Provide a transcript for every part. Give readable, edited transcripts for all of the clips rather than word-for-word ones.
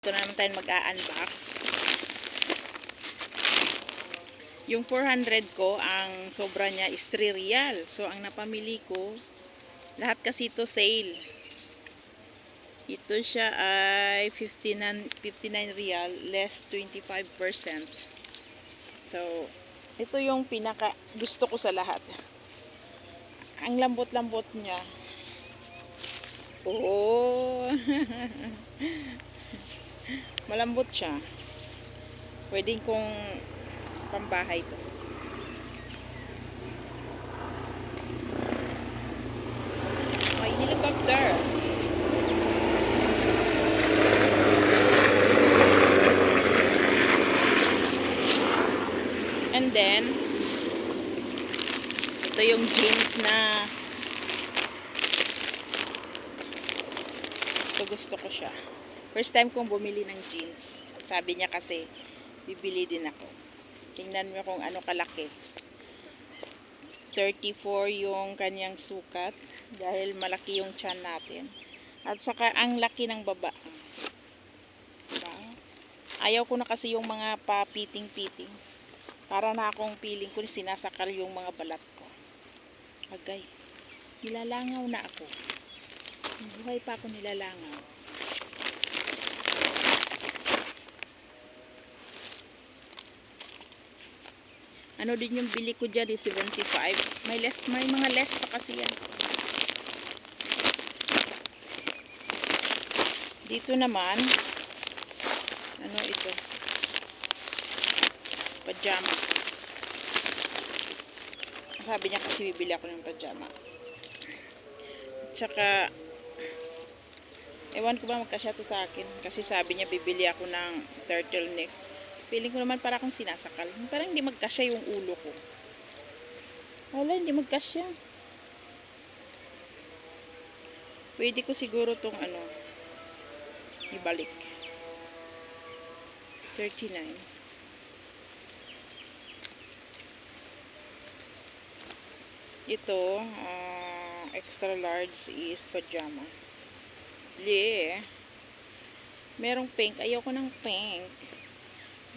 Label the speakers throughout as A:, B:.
A: Ito na naman tayo mag-a-unbox. Yung 400 ko, ang sobra niya is 3 real. So, ang napamili ko, lahat kasi ito sale. Ito siya ay 59 real, less 25%. So, ito yung pinaka gusto ko sa lahat. Ang lambot-lambot niya. Oh! Malambot siya. Pwedeng kong pambahay to. May helicopter. And then, ito yung jeans na gusto ko siya. First time kong bumili ng jeans. Sabi niya kasi, bibili din ako. Tingnan mo kung ano kalaki. 34 yung kanyang sukat dahil malaki yung tiyan natin. At saka ang laki ng baba. Diba? Ayaw ko na kasi yung mga papiting-piting. Para na akong feeling ko sinasakal yung mga balat ko. Agay. Nilalangaw na ako. Buhay pa ako nilalangaw. Ano din yung bili ko dyan, 75. May mga less pa kasi yan. Dito naman, ano ito? Pajama. Sabi niya kasi bibili ako ng pajama. Tsaka, ewan ko ba magkasya to sa akin. Kasi sabi niya bibili ako ng turtleneck. Feeling ko naman para akong sinasakal. Parang hindi magkasya yung ulo ko. Wala, hindi magkasya. Pwede ko siguro tong ano, ibalik. 39. Ito, extra large is pajama. Yeah. Merong pink. Ayoko ng pink.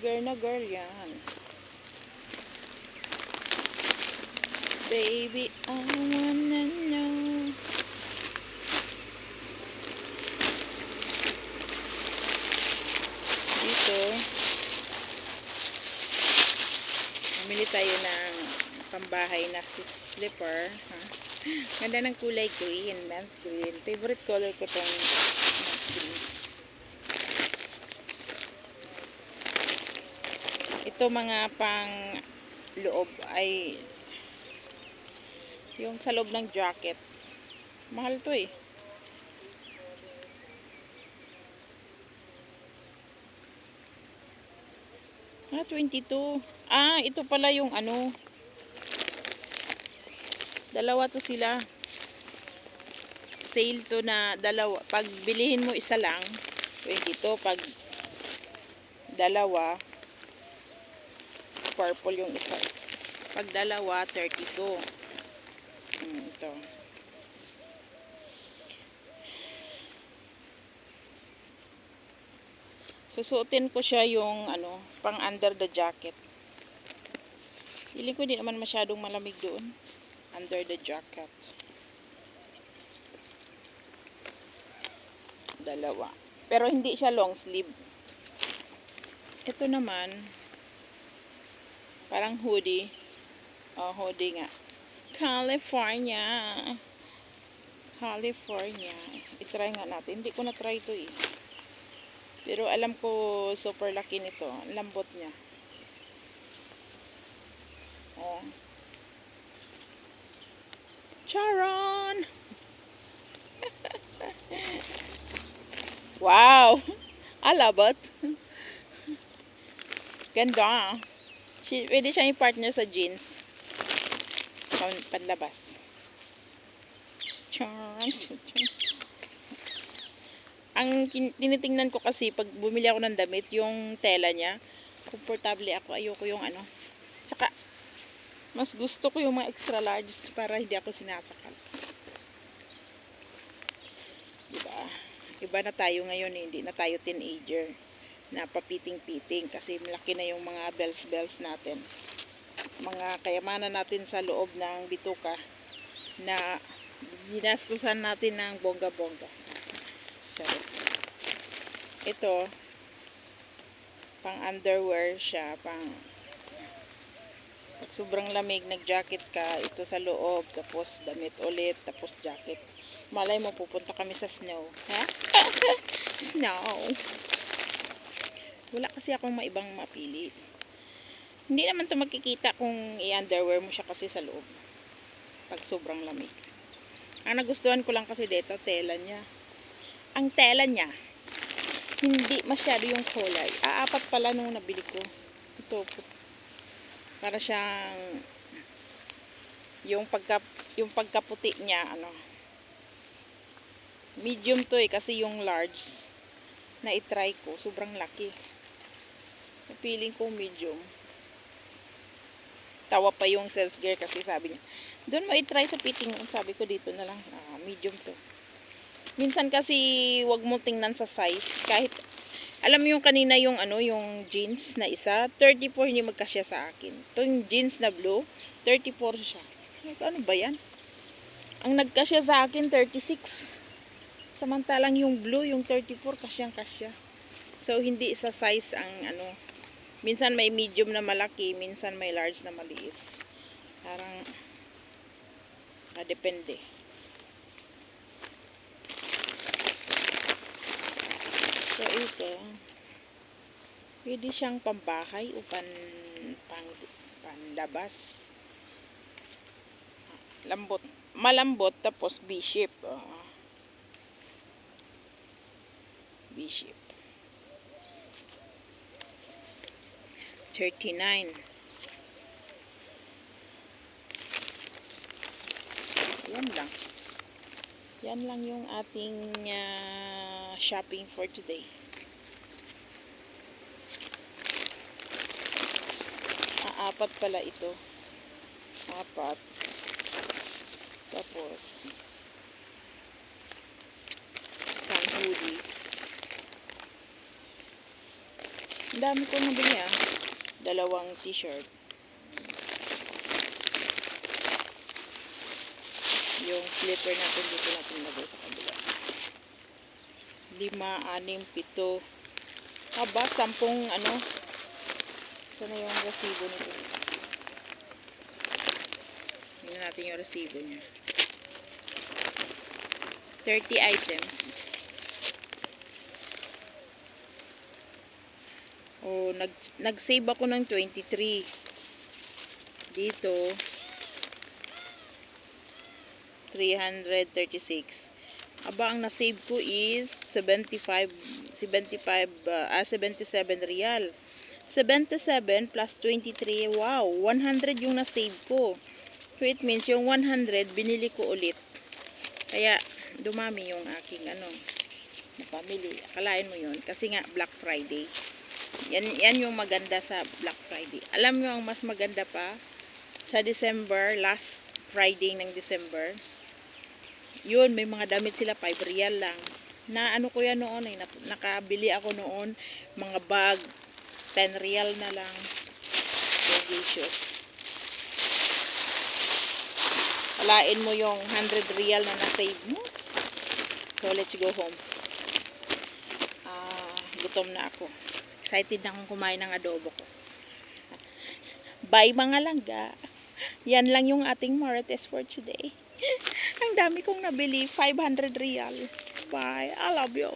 A: Girl na girl yan. Baby, I wanna know. Dito, namili tayo ng pambahay na slipper. Ha? Ganda ng kulay green, mint green. Favorite color ko tong mint green. Ito mga pang loob ay yung sa loob ng jacket. Mahal to eh. Ah, 22. Ah, ito pala yung ano. Dalawa to sila. Sale to na dalawa. Pag bilihin mo isa lang, 22. Pag dalawa, purple yung isa. Pag dalawa, 32. Ito. Susuotin ko siya yung ano, pang under the jacket. Feeling ko hindi naman masyadong malamig doon. Under the jacket. Dalawa. Pero hindi siya long sleeve. Ito naman, parang hoodie. Oh, hoodie nga. California. California. I-try nga natin. Hindi ko na-try ito eh. Pero alam ko super laki nito. Ang lambot niya. Oh. Charon! Wow! Alabot. Ganda. Pwede siya yung partner sa jeans. Panlabas. Charon. Ang tinitingnan ko kasi pag bumili ako ng damit, yung tela niya, komportable ako. Ayoko yung ano. Tsaka, mas gusto ko yung mga extra large para hindi ako sinasakal. Diba? Iba na tayo ngayon, hindi na tayo teenager na papiting-piting kasi malaki na yung mga bells natin. Mga kayamanan natin sa loob ng bituka na ginastusan natin ng bongga-bongga. Sorry. Ito, pang underwear siya, pag sobrang lamig, nag-jacket ka, ito sa loob, tapos damit ulit, tapos jacket. Malay mo, pupunta kami sa snow. Ha? Snow. Wala kasi akong maibang mapili. Hindi naman ito makikita kung i-underwear mo siya kasi sa loob. Pag sobrang lamig. Ang nagustuhan ko lang kasi dito, tela niya. Ang tela niya, hindi masyado yung kulay. Apat pala nung nabili ko. Ito, para siyang yung pagkaputi niya, medium to kasi yung large na itry ko, sobrang laki. Feeling ko medium. Tawa pa yung sales girl kasi sabi niya, doon mo itry sa fitting. Sabi ko dito na lang, medium to. Minsan kasi wag mo tingnan sa size. Kahit, alam mo yung kanina yung yung jeans na isa, 34 hindi magkasya sa akin. Itong jeans na blue, 34 siya. Ano ba yan? Ang nagkasya sa akin, 36. Samantalang yung blue, yung 34, kasyang-kasya. So, hindi sa size ang minsan may medium na malaki, minsan may large na maliit. Parang depende. So ito, pwede siyang pambahay o panlabas. Malambot tapos V-shape. V-shape. 39. Yan lang. Yan lang yung ating shopping for today. Apat pala ito. Apat. Tapos isang hoodie. Ang dami ko nabili Dalawang t-shirt. Yung slipper natin dito natin lagay sa kabila. 5, 6, 7. Aba, 10 Sana yung resibo nito. Tingnan natin yung resibo niya. 30 items. Nag-save ako ng 23. Dito 336. Aba, ang na-save ko is 77 real. 77 plus 23, wow, 100 yung na-save ko. So it means yung 100 binili ko ulit. Kaya dumami yung aking napamili. Akalain mo yun kasi nga Black Friday. Yan yung maganda sa Black Friday. Alam nyo ang mas maganda pa sa December, last Friday ng December. Yun, may mga damit sila 5 real lang. Na ko yan noon nakabili ako noon mga bag 10 real na lang. Delicious. Alain mo yung 100 real na na-save mo. So let's go home. Gutom na ako. Excited na akong kumain ng adobo ko. Bye mga langga. Yan lang yung ating Marites for today. Ang dami kong nabili. 500 real. Bye. I love you.